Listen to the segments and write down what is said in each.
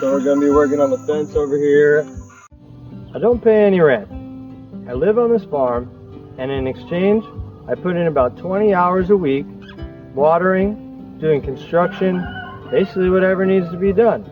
So we're going to be working on the fence over here. I don't pay any rent. I live on this farm, and in exchange, I put in about 20 hours a week, watering, doing construction, basically whatever needs to be done.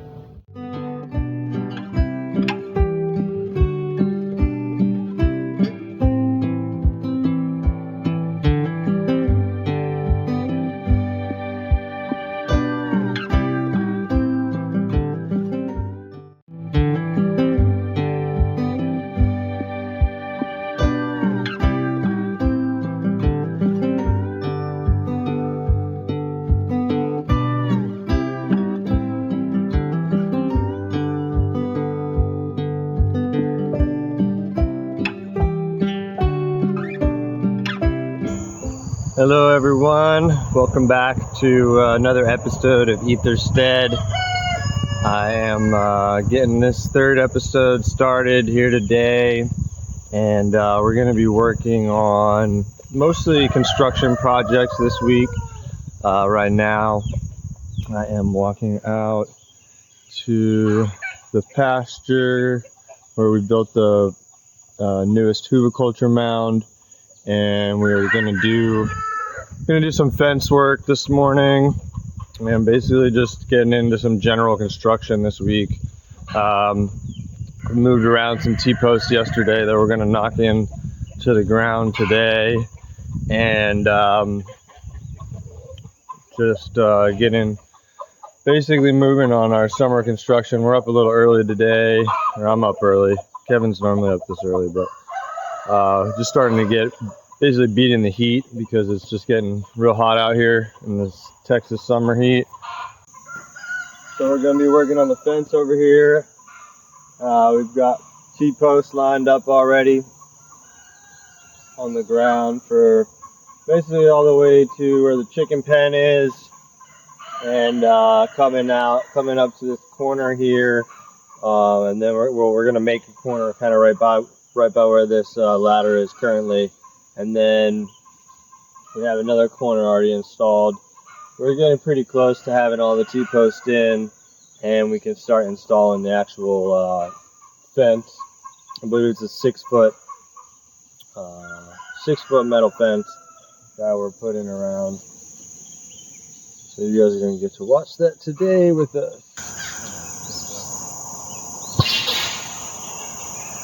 Hello everyone, welcome back to another episode of etherstead. I am getting this third episode started here today, and we're going to be working on mostly construction projects this week. Right now I am walking out to the pasture where we built the newest huviculture mound, and we're going to do some fence work this morning, and basically just getting into some general construction this week. We moved around some T-posts yesterday that we're going to knock in to the ground today, and just basically moving on our summer construction. We're up a little early today, or I'm up early. Kevin's normally up this early, but just starting to get basically beating the heat because it's just getting real hot out here in this Texas summer heat. So we're going to be working on the fence over here. We've got T-posts lined up already on the ground for basically all the way to where the chicken pen is, and coming up to this corner here, and then we're going to make a corner kind of right by where this ladder is currently. And then we have another corner already installed. We're getting pretty close to having all the T-posts in, and we can start installing the actual fence. I believe it's a 6 foot metal fence that we're putting around. So you guys are going to get to watch that today with us.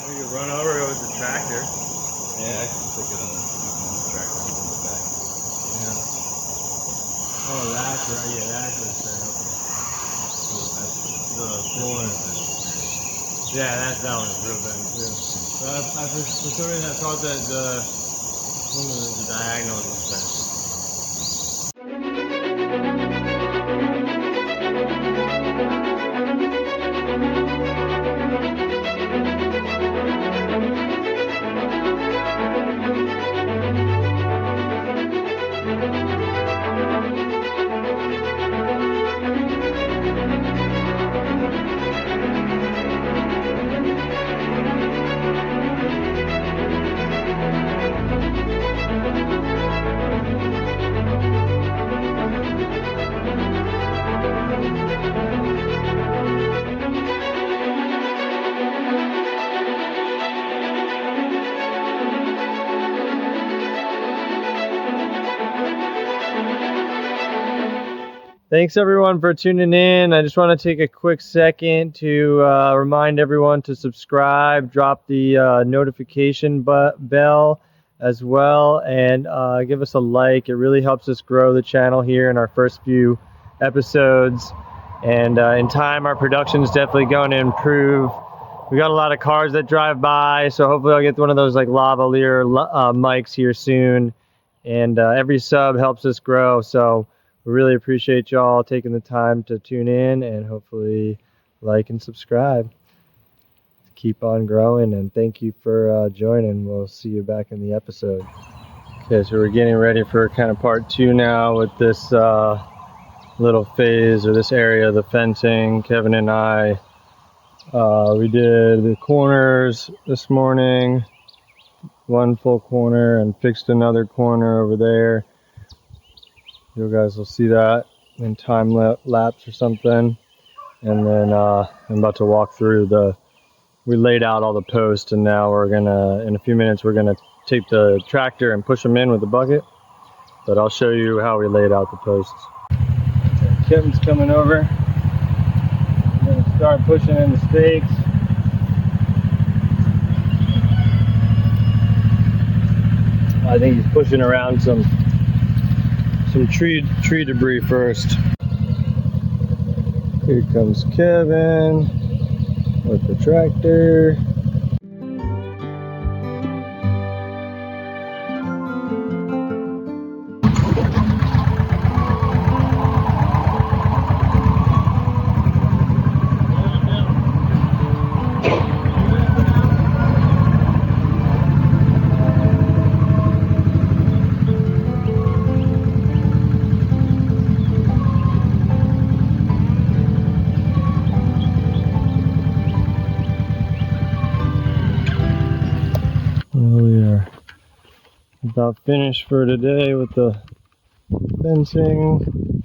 We can run over it with the tractor. Yeah, I can pick it up on the tractor and move it back. Yeah. Oh, that's right. Yeah, that's what's there. Okay. The corner. Yeah, that one is real bad too. For some reason, I thought that the diagonal was better. Thanks everyone for tuning in. I just want to take a quick second to remind everyone to subscribe, drop the notification bell as well, and give us a like. It really helps us grow the channel here in our first few episodes, and in time our production is definitely going to improve. We got a lot of cars that drive by, so hopefully I'll get one of those like lavalier mics here soon, and every sub helps us grow. So we really appreciate y'all taking the time to tune in, and hopefully like and subscribe. Keep on growing, and thank you for joining. We'll see you back in the episode. Okay, so we're getting ready for kind of part 2 now with this little phase, or this area of the fencing. Kevin and I, we did the corners this morning, one full corner, and fixed another corner over there. You guys will see that in time lapse or something. And then I'm about to walk through we laid out all the posts, and now we're gonna, in a few minutes, we're gonna take the tractor and push them in with the bucket. But I'll show you how we laid out the posts. Kevin's coming over. We're gonna start pushing in the stakes. I think he's pushing around some tree debris first. Here comes Kevin with the tractor. We are about finished for today with the fencing.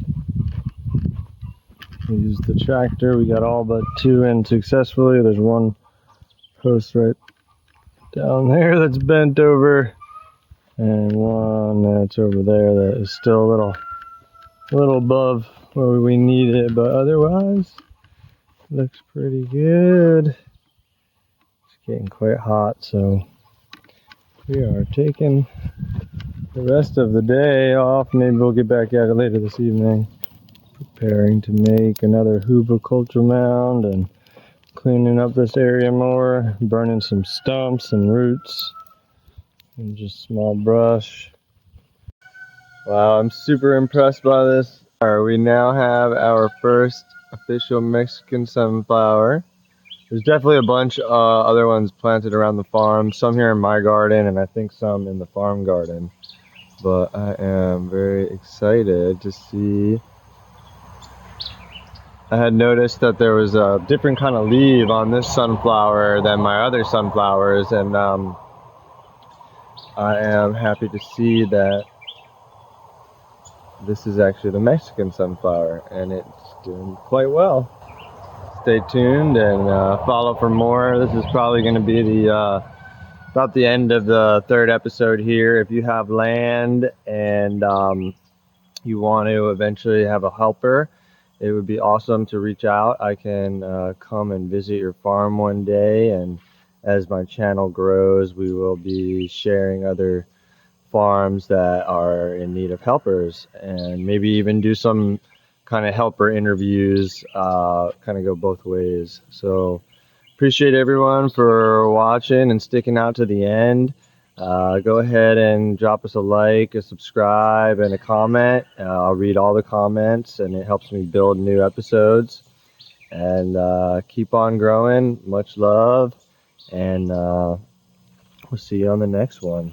We used the tractor. We got all but 2 in successfully. There's one post right down there that's bent over, and one that's over there that is still a little above where we need it, but otherwise looks pretty good. It's getting quite hot, so we are taking the rest of the day off. Maybe we'll get back at it later this evening. Preparing to make another huviculture mound and cleaning up this area more, burning some stumps and roots and just small brush. Wow, I'm super impressed by this. We now have our first official Mexican sunflower. There's definitely a bunch of other ones planted around the farm, some here in my garden and I think some in the farm garden. But I am very excited to see. I had noticed that there was a different kind of leaf on this sunflower than my other sunflowers, and I am happy to see that this is actually the Mexican sunflower, and it's doing quite well. Stay tuned and follow for more. This is probably going to be about the end of the 3rd episode here. If you have land and you want to eventually have a helper, it would be awesome to reach out. I can come and visit your farm one day, and as my channel grows, we will be sharing other farms that are in need of helpers, and maybe even do some kind of helper interviews, kind of go both ways. So appreciate everyone for watching and sticking out to the end. Go ahead and drop us a like, a subscribe, and a comment. I'll read all the comments, and it helps me build new episodes. And keep on growing. Much love, and we'll see you on the next one.